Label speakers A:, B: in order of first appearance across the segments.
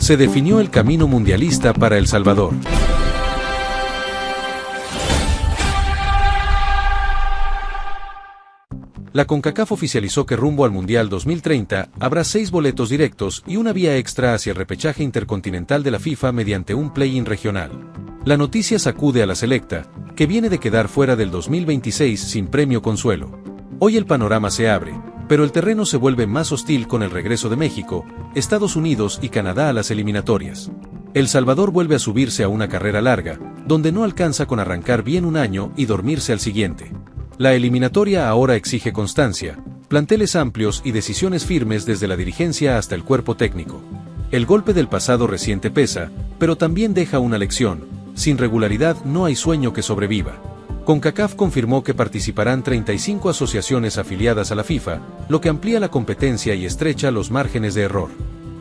A: Se definió el camino mundialista para El Salvador. La CONCACAF oficializó que rumbo al Mundial 2030 habrá 6 boletos directos y una vía extra hacia el repechaje intercontinental de la FIFA mediante un play-in regional. La noticia sacude a la selecta, que viene de quedar fuera del 2026 sin premio consuelo. Hoy el panorama se abre, pero el terreno se vuelve más hostil con el regreso de México, Estados Unidos y Canadá a las eliminatorias. El Salvador vuelve a subirse a una carrera larga, donde no alcanza con arrancar bien un año y dormirse al siguiente. La eliminatoria ahora exige constancia, planteles amplios y decisiones firmes desde la dirigencia hasta el cuerpo técnico. El golpe del pasado reciente pesa, pero también deja una lección: sin regularidad no hay sueño que sobreviva. CONCACAF confirmó que participarán 35 asociaciones afiliadas a la FIFA, lo que amplía la competencia y estrecha los márgenes de error.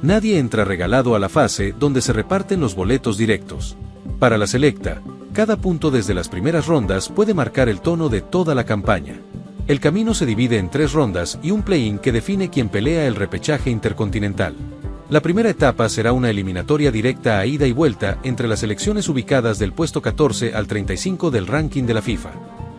A: Nadie entra regalado a la fase donde se reparten los boletos directos. Para la selecta, cada punto desde las primeras rondas puede marcar el tono de toda la campaña. El camino se divide en 3 rondas y un play-in que define quién pelea el repechaje intercontinental. La primera etapa será una eliminatoria directa a ida y vuelta entre las selecciones ubicadas del puesto 14 al 35 del ranking de la FIFA.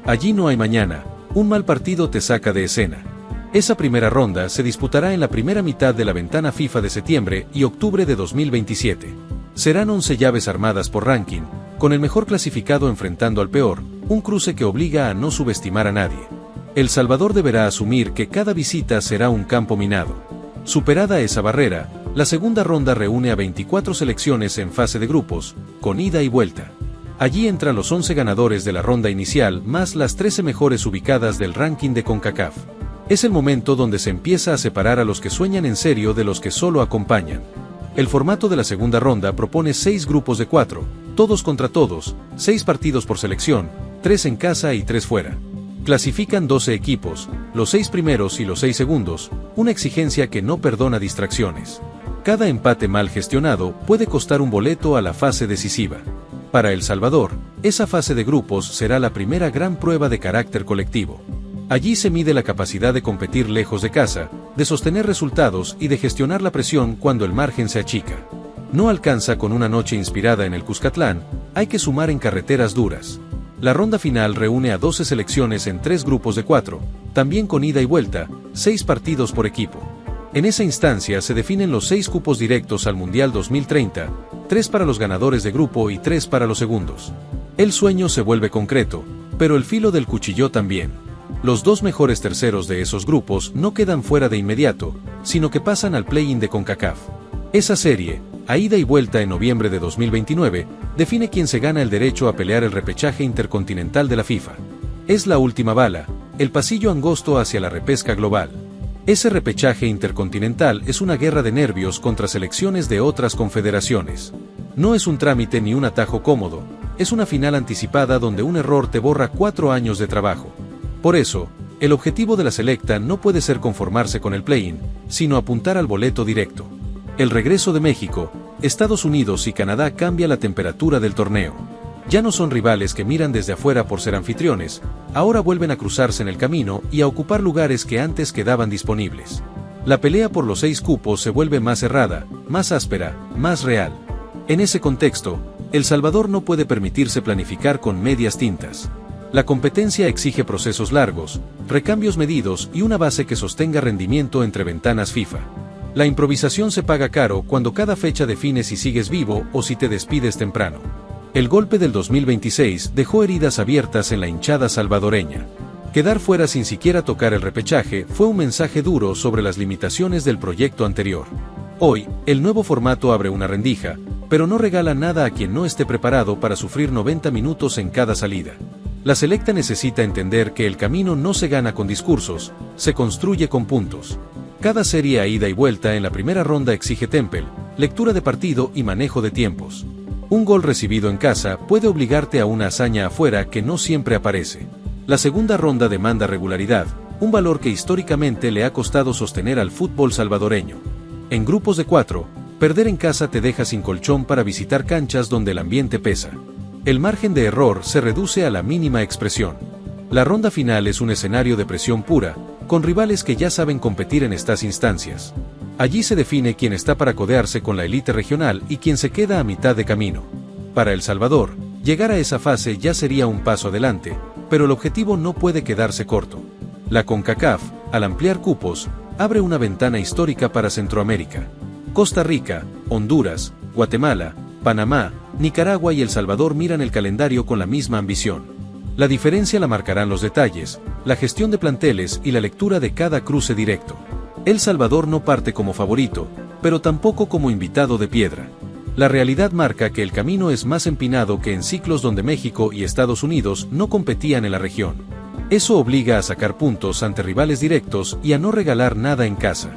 A: Allí no hay mañana, un mal partido te saca de escena. Esa primera ronda se disputará en la primera mitad de la ventana FIFA de septiembre y octubre de 2027. Serán 11 llaves armadas por ranking, con el mejor clasificado enfrentando al peor, un cruce que obliga a no subestimar a nadie. El Salvador deberá asumir que cada visita será un campo minado. Superada esa barrera, la segunda ronda reúne a 24 selecciones en fase de grupos, con ida y vuelta. Allí entran los 11 ganadores de la ronda inicial más las 13 mejores ubicadas del ranking de CONCACAF. Es el momento donde se empieza a separar a los que sueñan en serio de los que solo acompañan. El formato de la segunda ronda propone 6 grupos de 4, todos contra todos, 6 partidos por selección, 3 en casa y 3 fuera. Clasifican 12 equipos, los 6 primeros y los 6 segundos, una exigencia que no perdona distracciones. Cada empate mal gestionado puede costar un boleto a la fase decisiva. Para El Salvador, esa fase de grupos será la primera gran prueba de carácter colectivo. Allí se mide la capacidad de competir lejos de casa, de sostener resultados y de gestionar la presión cuando el margen se achica. No alcanza con una noche inspirada en el Cuscatlán, hay que sumar en carreteras duras. La ronda final reúne a 12 selecciones en 3 grupos de 4, también con ida y vuelta, 6 partidos por equipo. En esa instancia se definen los 6 cupos directos al Mundial 2030, 3 para los ganadores de grupo y 3 para los segundos. El sueño se vuelve concreto, pero el filo del cuchillo también. Los 2 mejores terceros de esos grupos no quedan fuera de inmediato, sino que pasan al play-in de CONCACAF. Esa serie, a ida y vuelta en noviembre de 2029, define quién se gana el derecho a pelear el repechaje intercontinental de la FIFA. Es la última bala, el pasillo angosto hacia la repesca global. Ese repechaje intercontinental es una guerra de nervios contra selecciones de otras confederaciones. No es un trámite ni un atajo cómodo, es una final anticipada donde un error te borra 4 años de trabajo. Por eso, el objetivo de la selecta no puede ser conformarse con el play-in, sino apuntar al boleto directo. El regreso de México, Estados Unidos y Canadá cambia la temperatura del torneo. Ya no son rivales que miran desde afuera por ser anfitriones, ahora vuelven a cruzarse en el camino y a ocupar lugares que antes quedaban disponibles. La pelea por los 6 cupos se vuelve más cerrada, más áspera, más real. En ese contexto, El Salvador no puede permitirse planificar con medias tintas. La competencia exige procesos largos, recambios medidos y una base que sostenga rendimiento entre ventanas FIFA. La improvisación se paga caro cuando cada fecha define si sigues vivo o si te despides temprano. El golpe del 2026 dejó heridas abiertas en la hinchada salvadoreña. Quedar fuera sin siquiera tocar el repechaje fue un mensaje duro sobre las limitaciones del proyecto anterior. Hoy, el nuevo formato abre una rendija, pero no regala nada a quien no esté preparado para sufrir 90 minutos en cada salida. La selecta necesita entender que el camino no se gana con discursos, se construye con puntos. Cada serie a ida y vuelta en la primera ronda exige temple, lectura de partido y manejo de tiempos. Un gol recibido en casa puede obligarte a una hazaña afuera que no siempre aparece. La segunda ronda demanda regularidad, un valor que históricamente le ha costado sostener al fútbol salvadoreño. En grupos de 4, perder en casa te deja sin colchón para visitar canchas donde el ambiente pesa. El margen de error se reduce a la mínima expresión. La ronda final es un escenario de presión pura, con rivales que ya saben competir en estas instancias. Allí se define quién está para codearse con la élite regional y quién se queda a mitad de camino. Para El Salvador, llegar a esa fase ya sería un paso adelante, pero el objetivo no puede quedarse corto. La CONCACAF, al ampliar cupos, abre una ventana histórica para Centroamérica. Costa Rica, Honduras, Guatemala, Panamá, Nicaragua y El Salvador miran el calendario con la misma ambición. La diferencia la marcarán los detalles, la gestión de planteles y la lectura de cada cruce directo. El Salvador no parte como favorito, pero tampoco como invitado de piedra. La realidad marca que el camino es más empinado que en ciclos donde México y Estados Unidos no competían en la región. Eso obliga a sacar puntos ante rivales directos y a no regalar nada en casa.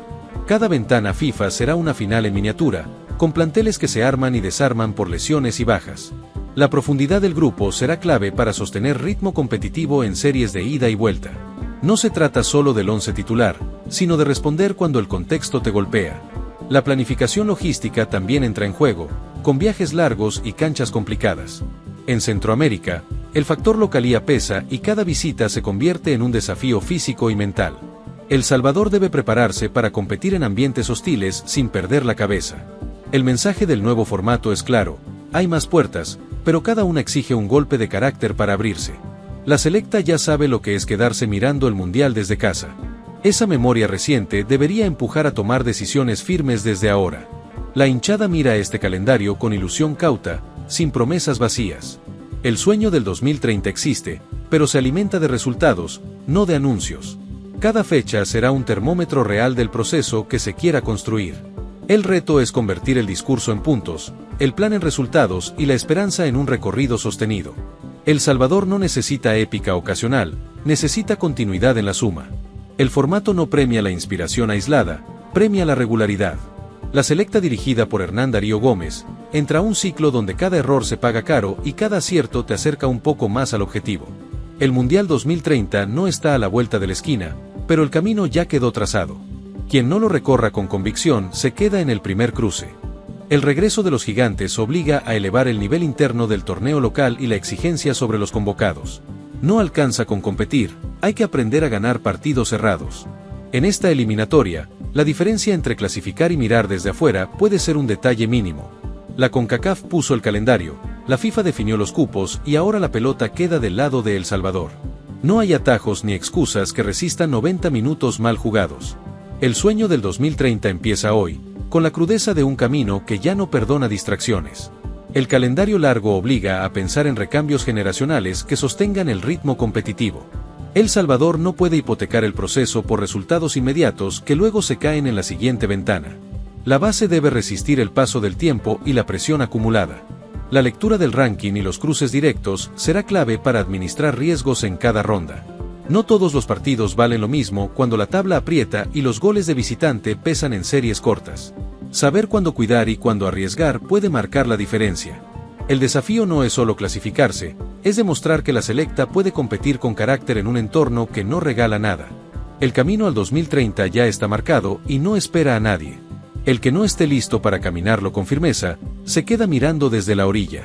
A: Cada ventana FIFA será una final en miniatura, con planteles que se arman y desarman por lesiones y bajas. La profundidad del grupo será clave para sostener ritmo competitivo en series de ida y vuelta. No se trata solo del once titular, sino de responder cuando el contexto te golpea. La planificación logística también entra en juego, con viajes largos y canchas complicadas. En Centroamérica, el factor localía pesa y cada visita se convierte en un desafío físico y mental. El Salvador debe prepararse para competir en ambientes hostiles sin perder la cabeza. El mensaje del nuevo formato es claro: hay más puertas, pero cada una exige un golpe de carácter para abrirse. La selecta ya sabe lo que es quedarse mirando el Mundial desde casa. Esa memoria reciente debería empujar a tomar decisiones firmes desde ahora. La hinchada mira este calendario con ilusión cauta, sin promesas vacías. El sueño del 2030 existe, pero se alimenta de resultados, no de anuncios. Cada fecha será un termómetro real del proceso que se quiera construir. El reto es convertir el discurso en puntos, el plan en resultados y la esperanza en un recorrido sostenido. El Salvador no necesita épica ocasional, necesita continuidad en la suma. El formato no premia la inspiración aislada, premia la regularidad. La selecta dirigida por Hernán Darío Gómez entra a un ciclo donde cada error se paga caro y cada acierto te acerca un poco más al objetivo. El Mundial 2030 no está a la vuelta de la esquina, pero el camino ya quedó trazado. Quien no lo recorra con convicción se queda en el primer cruce. El regreso de los gigantes obliga a elevar el nivel interno del torneo local y la exigencia sobre los convocados. No alcanza con competir, hay que aprender a ganar partidos cerrados. En esta eliminatoria, la diferencia entre clasificar y mirar desde afuera puede ser un detalle mínimo. La CONCACAF puso el calendario, la FIFA definió los cupos y ahora la pelota queda del lado de El Salvador. No hay atajos ni excusas que resistan 90 minutos mal jugados. El sueño del 2030 empieza hoy, con la crudeza de un camino que ya no perdona distracciones. El calendario largo obliga a pensar en recambios generacionales que sostengan el ritmo competitivo. El Salvador no puede hipotecar el proceso por resultados inmediatos que luego se caen en la siguiente ventana. La base debe resistir el paso del tiempo y la presión acumulada. La lectura del ranking y los cruces directos será clave para administrar riesgos en cada ronda. No todos los partidos valen lo mismo cuando la tabla aprieta y los goles de visitante pesan en series cortas. Saber cuándo cuidar y cuándo arriesgar puede marcar la diferencia. El desafío no es solo clasificarse, es demostrar que la selecta puede competir con carácter en un entorno que no regala nada. El camino al 2030 ya está marcado y no espera a nadie. El que no esté listo para caminarlo con firmeza, se queda mirando desde la orilla.